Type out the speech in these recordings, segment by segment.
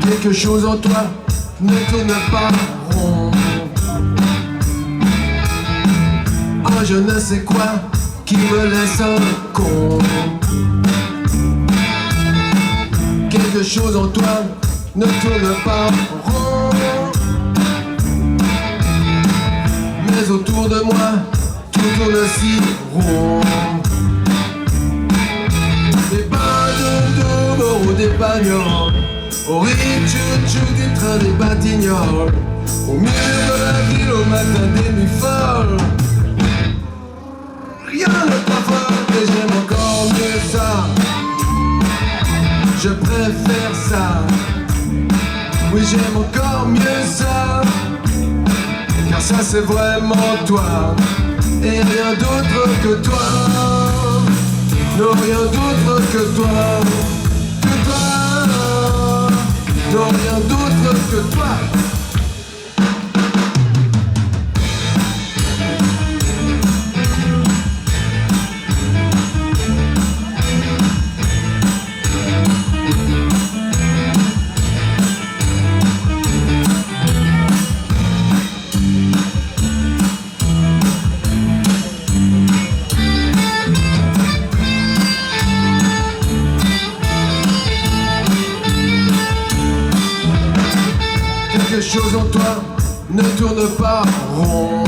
Quelque chose en toi ne tourne pas rond. Un je ne sais quoi qui me laisse un con. Quelque chose en toi ne tourne pas rond. Mais autour de moi, tout tourne si rond. Des pas de doum ou des bagnoles, au rythme tchou-tchou du train des Batignolles, au milieu de la ville au matin des nuits folles. Rien ne t'affole et j'aime encore mieux ça. Je préfère ça. Oui, j'aime encore mieux ça. Car ça c'est vraiment toi et rien d'autre que toi. Non, rien d'autre que toi. Non, rien d'autre que toi. Quelque chose en toi ne tourne pas rond.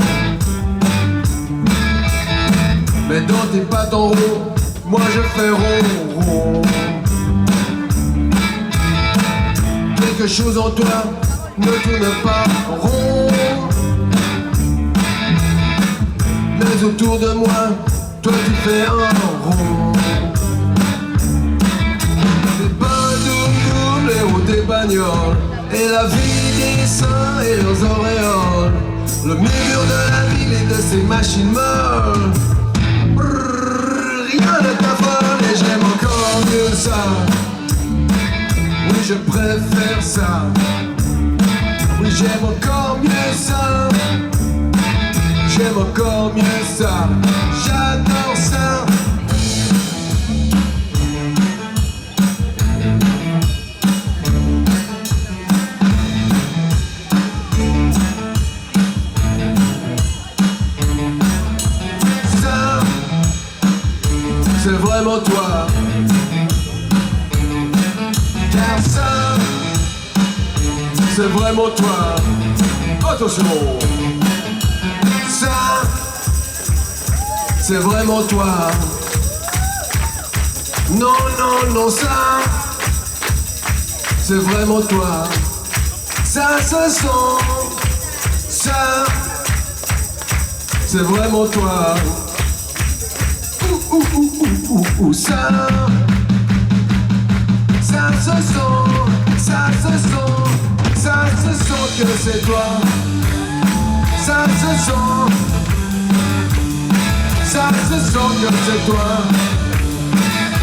Mais dans tes pattes en rond, moi je fais rond, rond. Quelque chose en toi ne tourne pas rond. Mais autour de moi, toi tu fais un rond. Des bains doum les roues des bagnoles, et la vie des saints et leurs auréoles, le mur de la ville et de ses machines molles. Brrr, rien ne t'affole et j'aime encore mieux ça. Oui, je préfère ça. Oui, j'aime encore mieux ça. J'aime encore mieux ça. J'adore ça. C'est vraiment toi. Car ça, c'est vraiment toi. Attention. Ça, c'est vraiment toi. Non, non, non, ça, c'est vraiment toi. Ça se sent. Ça, c'est vraiment toi. Ça, ça se sent, ça se sent, ça se sent que c'est toi. Ça se sent, ça se sent que c'est toi.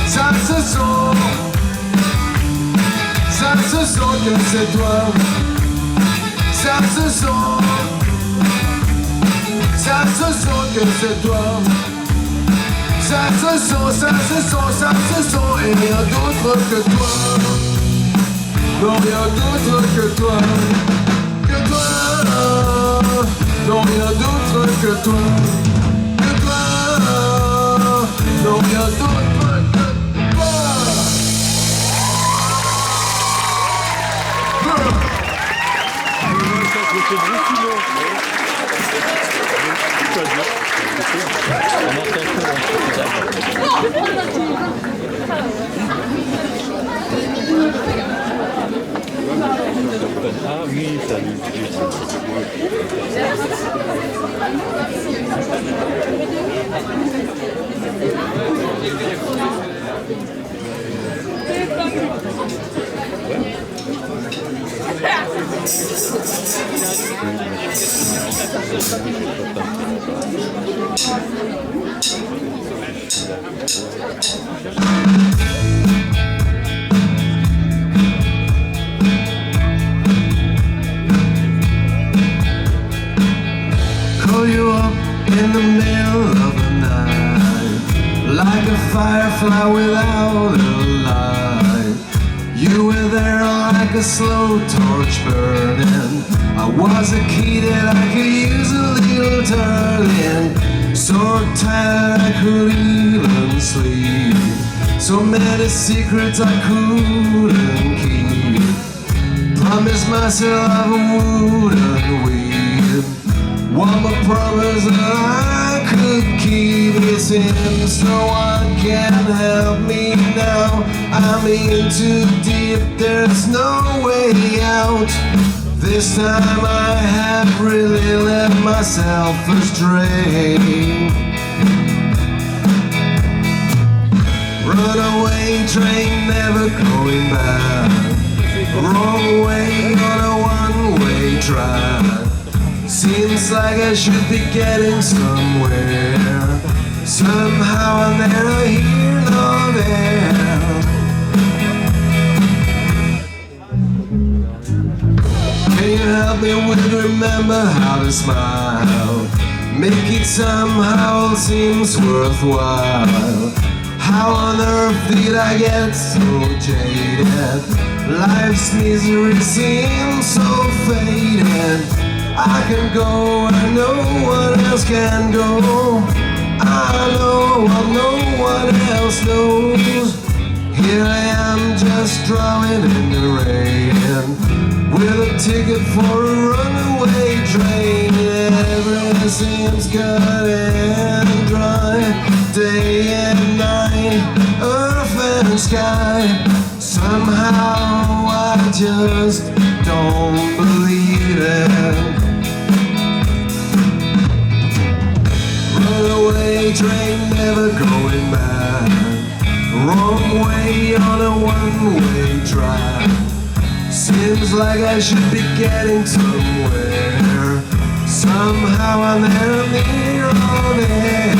Ça se sent, ça se sent que c'est toi. Ça se sent, ça se sent que c'est toi. Ça se sent, ça se sent, ça se sent, et rien d'autre que toi. Non, rien d'autre que toi. Que toi. Non, rien d'autre que toi. Que toi. Non, rien d'autre que toi. Ah oui, salut. saw you up in the middle of the night, like a firefly without a light. You were there like a slow torch burning. I was a key that I could use a little turning. So tired I could even sleep. So many secrets I couldn't keep. Promised myself I wouldn't weep. One more promise that I could keep. It seems no one can help me now. I'm in too deep, there's no way out. This time I have really led myself astray. Runaway train, never going back. Wrong way on a one-way track. Seems like I should be getting somewhere. Somehow I'm neither here nor there. Can you help me with remember how to smile? Make it somehow seems worthwhile. How on earth did I get so jaded? Life's misery seems so faded. I can go where no one else can go. I know what no one else knows. Here I am just drowning in the rain, with a ticket for a runaway train. Everything seems cut and dry, day and night, earth and sky. Somehow I just don't believe it. Runaway train, never going back. Wrong way on a one-way track. Seems like I should be getting somewhere. Somehow I'm near or there.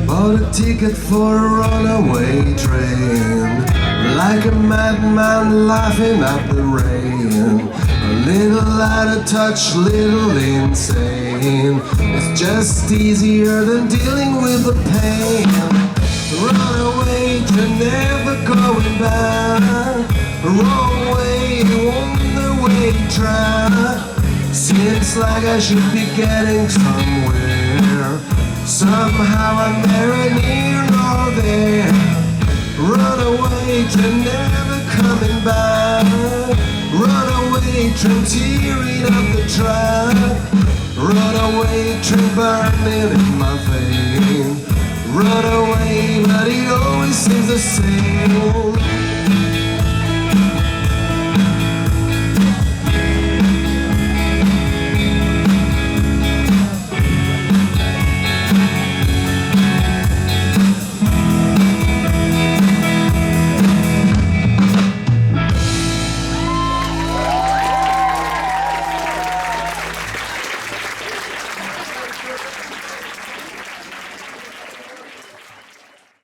Bought a ticket for a runaway train, like a madman laughing at the rain. A little out of touch, little insane. It's just easier than dealing with the pain. Runaway train, never going back. Wrong way on the way track. Seems like I should be getting somewhere. Somehow I'm neither near nor there. Runaway train, never coming back. Runaway train, tearing up the track. Runaway train, burning in my vein. Runaway, but it always seems the same.